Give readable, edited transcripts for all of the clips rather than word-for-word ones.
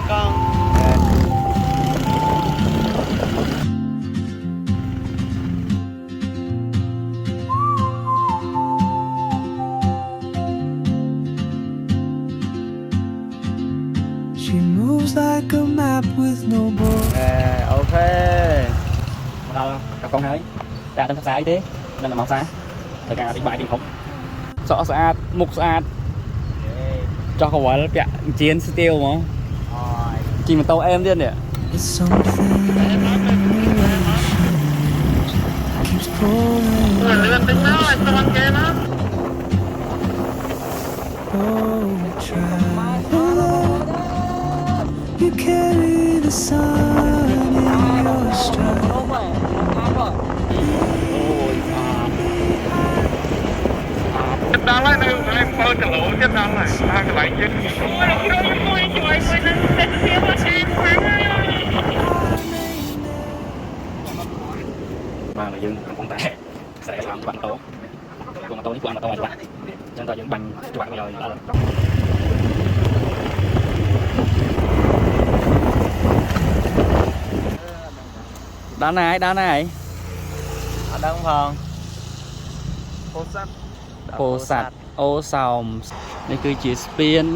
con She moves like a map with no border. ok đâu con hơi ra đến xa ấy thế nên là màu xa thời gian đi bài đi không sọ xa mục xa cho không phải là chiến steel mà chỉ mà tàu em điên nè It's something keeps pulling. Oh, try. You carry the sun in your stride. Chết đáng lại này em phơi cả lỗ chết đáng này hai cái lạnh chết mà người dân không tệ sẽ làm bạn tốt cùng mà tôi cùng mà tôi bạn chân tôi những bằng cho bạn bây giờ đó đá này ở đâu không ô sạch ô sòng đâyคือchỉ spin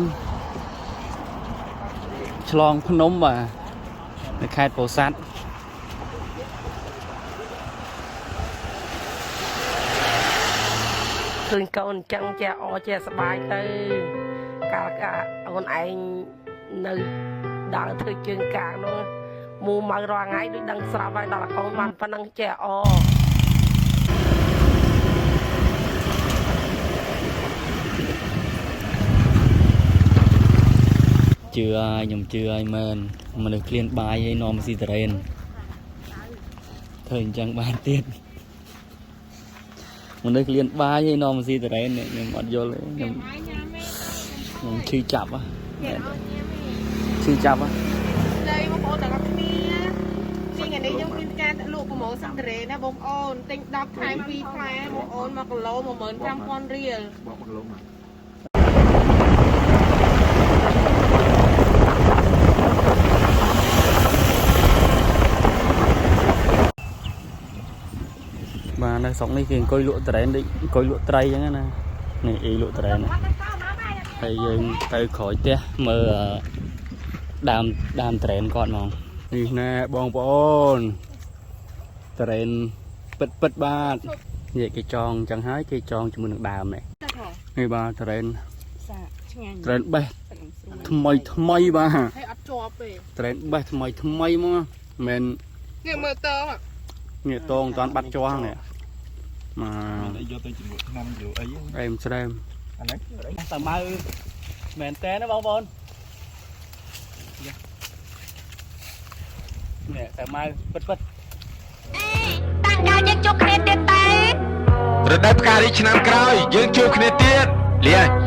ឆ្លងភ្នំបាទនៅខេត្តពោធិ៍សាត់ឃើញកូនអញ្ចឹងចេះអចេះសប្បាយទៅកាលអូនឯងនៅដើរធ្វើជើងកាងនោះមូម៉ៅរាល់ថ្ងៃដូចដឹងស្រាប់ហើយដល់កូនបានប៉ុណ្ណឹងចេះអជឿហើយខ្ញុំជឿហើយមែនមនុស្សឃ្លានបាយហើយនាំស៊ីតរ៉េនធ្វើអញ្ចឹងបានទៀតមនុស្សឃ្លានបាយហើយនាំស៊ីតរ៉េនខ្ញុំអត់យល់ទេខ្ញុំឈឺចាប់ហ៎ឈឺចាប់ហ៎đâyបងប្អូនទាំងអស់គ្នាថ្ងៃនេះយើងមានការលក់ប្រម៉ូសិនតរ៉េណាបងប្អូនទិញ10ថែម2ផ្លែបងប្អូន1គីឡូ15000រៀលបាទនៅស្រុកនេះគេអង្គុយលក់តរ៉េនដូចអង្គុយលក់ត្រីអញ្ចឹងណានេះអីលក់តរ៉េនហើយយើងទៅក្រោយផ្ទះមើលដើមតរ៉េនគាត់ហ្មងនេះណែបងប្អូនតរ៉េនពិតបាទនិយាយគេចងអញ្ចឹងហើយគេចងជាមួយនឹងដើមនេះបាទតរ៉េនតរ៉េនបេះថ្មីបាទ ហើយអត់ជាប់ទេ តរ៉េនបេះថ្មីមកមិន នេះមើលតើ ងាកតងតាន់បាត់ជាស់នេះមក យកទៅជាមួយឆ្នាំយកអី អេមស្រែម អានេះ តាម៉ៅមែនតើណាបងប្អូននេះតាម៉ៅពិតតាំងការយើងជួបគ្នាទៀតតែ រដូវផ្ការីឆ្នាំក្រោយយើងជួបគ្នាទៀតលា